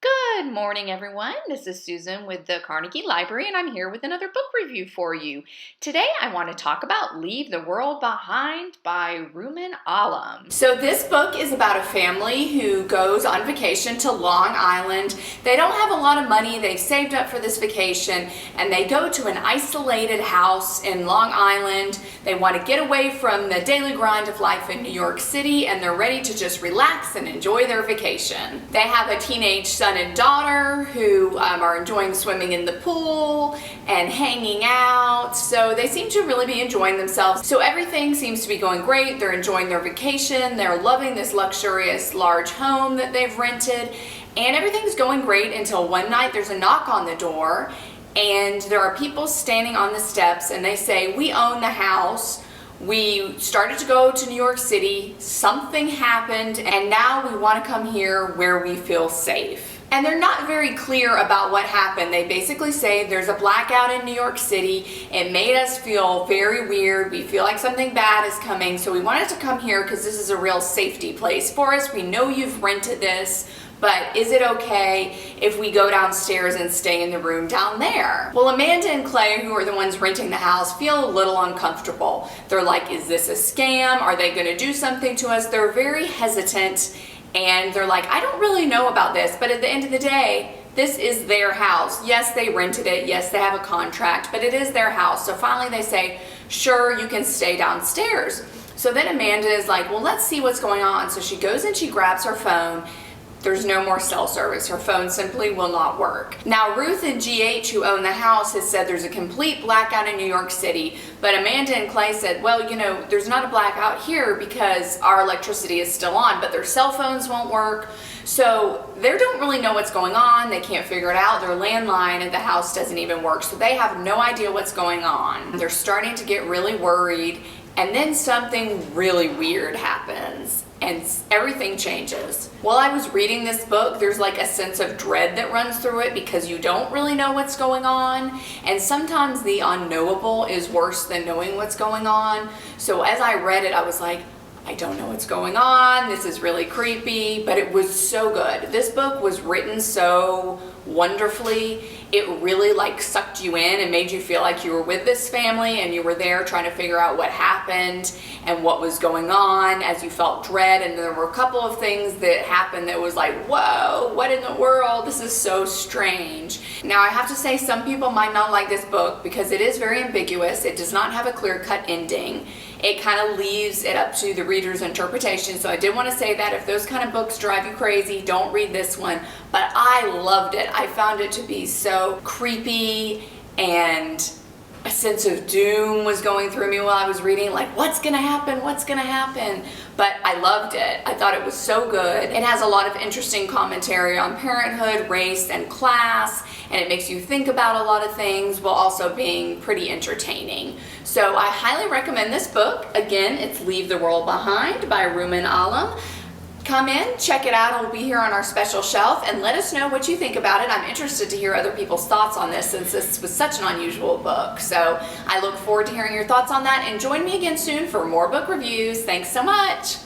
Good morning, everyone. This is Susan with the Carnegie Library, and I'm here with another book review for you. Today, I want to talk about Leave the World Behind by Rumaan. So this book is about a family who goes on vacation to Long Island. They don't have a lot of money. They've saved up for this vacation, and they go to an isolated house in Long Island. They want to get away from the daily grind of life in New York City, and they're ready to just relax and enjoy their vacation. They have a teenage son and daughter who are enjoying swimming in the pool and hanging out, so they seem to really be enjoying themselves. So everything seems to be going great. They're enjoying their vacation. They're loving this luxurious large home that they've rented, and everything's going great until one night there's a knock on the door, and there are people standing on the steps, and they say, "We own the house. We started to go to New York City, something happened, and now we want to come here where we feel safe." And they're not very clear about what happened. They basically say there's a blackout in New York City. It made us feel very weird. We feel like something bad is coming, so we wanted to come here because this is a real safety place for us. We know you've rented this, but is it okay if we go downstairs and stay in the room down there? Well, Amanda and Clay, who are the ones renting the house, feel a little uncomfortable. They're like, is this a scam? Are they gonna do something to us? They're very hesitant, and they're like, I don't really know about this, but at the end of the day, this is their house. Yes, they rented it. Yes, they have a contract, but it is their house. So finally they say, sure, you can stay downstairs. So then Amanda is like, well, let's see what's going on. So she goes and she grabs her phone. There's no more cell service. Her phone simply will not work. Now, Ruth and GH, who own the house, has said there's a complete blackout in New York City, but Amanda and Clay said, well, you know, there's not a blackout here because our electricity is still on, but their cell phones won't work. So they don't really know what's going on. They can't figure it out. Their landline at the house doesn't even work, so they have no idea what's going on. They're starting to get really worried, and then something really weird happens, and everything changes. While I was reading this book, there's like a sense of dread that runs through it because you don't really know what's going on, and sometimes the unknowable is worse than knowing what's going on. So as I read it, I was like, I don't know what's going on. This is really creepy, but it was so good. This book was written so wonderfully. It really like sucked you in and made you feel like you were with this family and you were there trying to figure out what happened and what was going on as you felt dread. And there were a couple of things that happened that was like, whoa, what in the world? This is so strange. Now I have to say some people might not like this book because it is very ambiguous. It does not have a clear-cut ending. It kind of leaves it up to the reader's interpretation. So I did want to say that if those kind of books drive you crazy, don't read this one. But I loved it. I found it to be so creepy, and a sense of doom was going through me while I was reading, like, what's gonna happen? What's gonna happen? But I loved it. I thought it was so good. It has a lot of interesting commentary on parenthood, race, and class, and it makes you think about a lot of things while also being pretty entertaining. So I highly recommend this book. Again, it's Leave the World Behind by Rumaan. Come in, check it out. It'll be here on our special shelf, and let us know what you think about it. I'm interested to hear other people's thoughts on this since this was such an unusual book. So I look forward to hearing your thoughts on that, and join me again soon for more book reviews. Thanks so much.